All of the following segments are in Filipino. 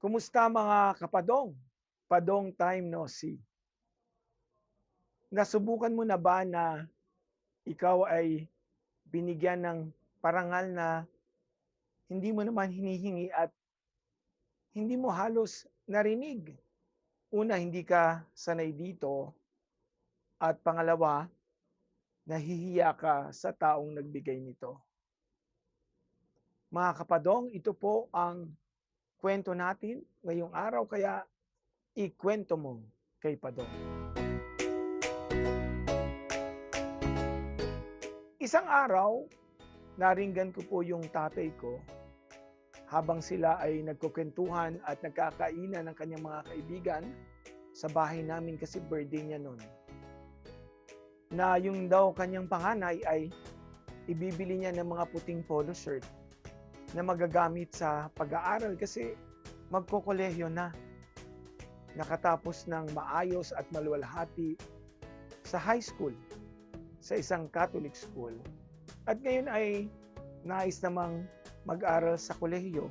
Kumusta mga kapadong? Padong time no see. Nasubukan mo na ba na ikaw ay binigyan ng parangal na hindi mo naman hinihingi at hindi mo halos narinig? Una, hindi ka sanay dito at pangalawa, nahihiya ka sa taong nagbigay nito. Mga kapadong, ito po ang kwento natin ngayong araw kaya ikwento mo kay Padong. Isang araw, naringgan ko po yung tatay ko habang sila ay nagkukwentuhan at nagkakainan ng kanyang mga kaibigan sa bahay namin kasi birthday niya noon. Na yung daw kanyang panganay ay ibibili niya ng mga puting polo shirt na magagamit sa pag-aaral kasi magkokolehiyo na. Nakatapos ng maayos at maluwalhati sa high school, sa isang Catholic school. At ngayon ay nais namang mag-aral sa kolehiyo.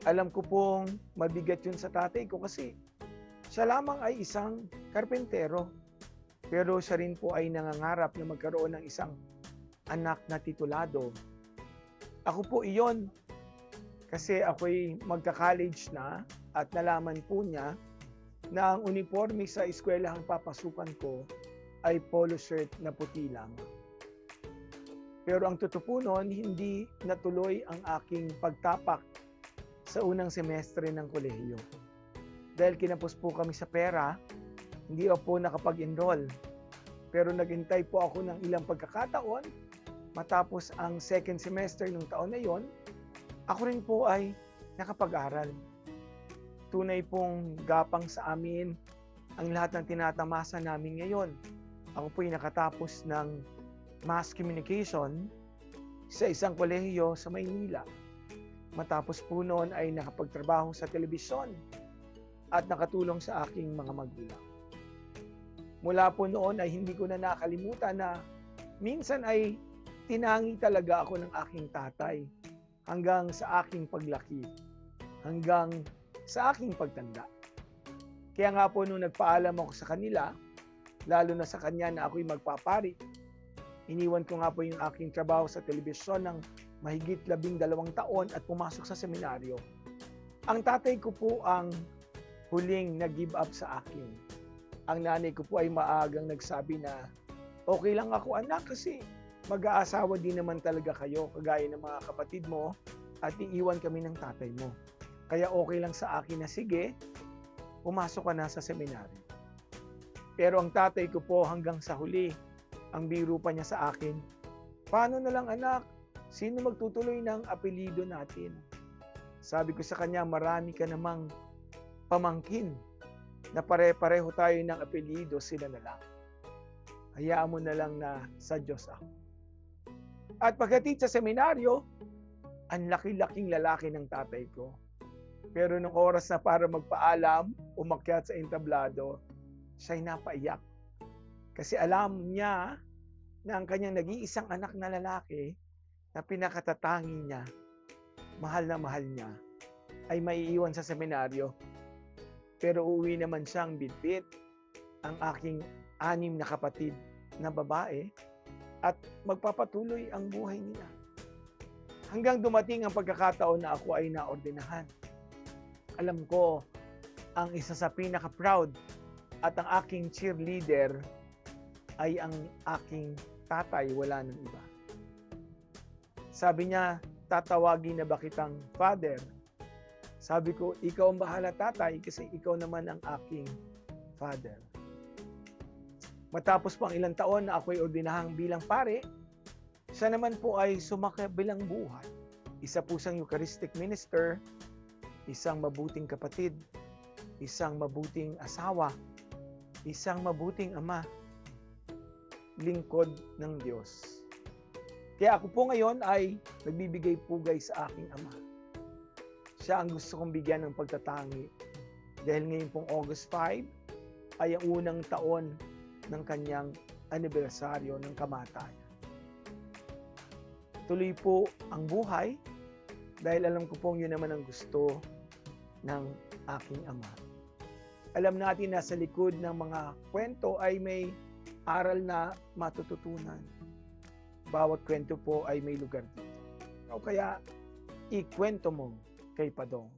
Alam ko pong mabigat yun sa tatay ko kasi siya lamang ay isang karpentero. Pero siya rin po ay nangangarap na magkaroon ng isang anak na titulado. Ako po iyon kasi ako'y magka-college na at nalaman po niya na ang uniforme sa eskwelahang papasukan ko ay polo shirt na puti lang. Pero ang totoo po noon, hindi natuloy ang aking pagtapak sa unang semestre ng kolehiyo. Dahil kinapos po kami sa pera, hindi ako po nakapag-enroll. Pero naghintay po ako ng ilang pagkakataon. Matapos ang second semester ng taon na yon, ako rin po ay nakapag-aral. Tunay pong gapang sa amin ang lahat ng tinatamasa namin ngayon. Ako po'y nakatapos ng Mass Communication sa isang kolehiyo sa Maynila. Matapos po noon ay nakapagtrabaho sa telebisyon at nakatulong sa aking mga magulang. Mula po noon ay hindi ko na nakalimutan na minsan ay tinangi talaga ako ng aking tatay hanggang sa aking paglaki, hanggang sa aking pagtanda. Kaya nga po nung nagpaalam ako sa kanila, lalo na sa kanya na ako'y magpapari, iniwan ko nga po yung aking trabaho sa telebisyon ng mahigit 12 taon at pumasok sa seminaryo. Ang tatay ko po ang huling nag-give up sa akin. Ang nanay ko po ay maagang nagsabi na, okay lang ako anak kasi mag-aasawa din naman talaga kayo kagaya ng mga kapatid mo at iiwan kami ng tatay mo. Kaya okay lang sa akin na sige, pumasok ka na sa seminaryo. Pero ang tatay ko po hanggang sa huli, ang biro pa niya sa akin, paano na lang anak, sino magtutuloy ng apelido natin? Sabi ko sa kanya, marami ka namang pamangkin na pare-pareho tayo ng apelido, sila na lang. Hayaan mo na lang na sa Diyos ako. At pagdating sa seminaryo, ang laki-laking lalaki ng tatay ko. Pero nung oras na para magpaalam, umakyat sa entablado, siya'y napaiyak. Kasi alam niya na ang kanyang nag-iisang anak na lalaki na pinakatatangi niya, mahal na mahal niya, ay maiiwan sa seminaryo. Pero uuwi naman siyang bitbit ang aking 6 na kapatid na babae at magpapatuloy ang buhay nila. Hanggang dumating ang pagkakataon na ako ay naordinahan. Alam ko, ang isa sa pinaka-proud at ang aking cheerleader ay ang aking tatay, wala nang iba. Sabi niya, tatawagin na ba kitang father? Sabi ko, ikaw ang bahala tatay kasi ikaw naman ang aking father. Matapos pang ilang taon na ako'y ordinahang bilang pare, siya naman po ay sumakabilang buhay. Isa po siyang Eucharistic minister, isang mabuting kapatid, isang mabuting asawa, isang mabuting ama, lingkod ng Diyos. Kaya ako po ngayon ay nagbibigay pugay sa aking ama. Siya ang gusto kong bigyan ng pagtatangi. Dahil ngayon pong August 5 ay ang unang taon ng kanyang anibersaryo ng kamatayan. Tuloy po ang buhay dahil alam ko pong yun naman ang gusto ng aking Ama. Alam natin na sa likod ng mga kwento ay may aral na matututunan. Bawat kwento po ay may lugar dito. O kaya, ikwento mo kay Padong.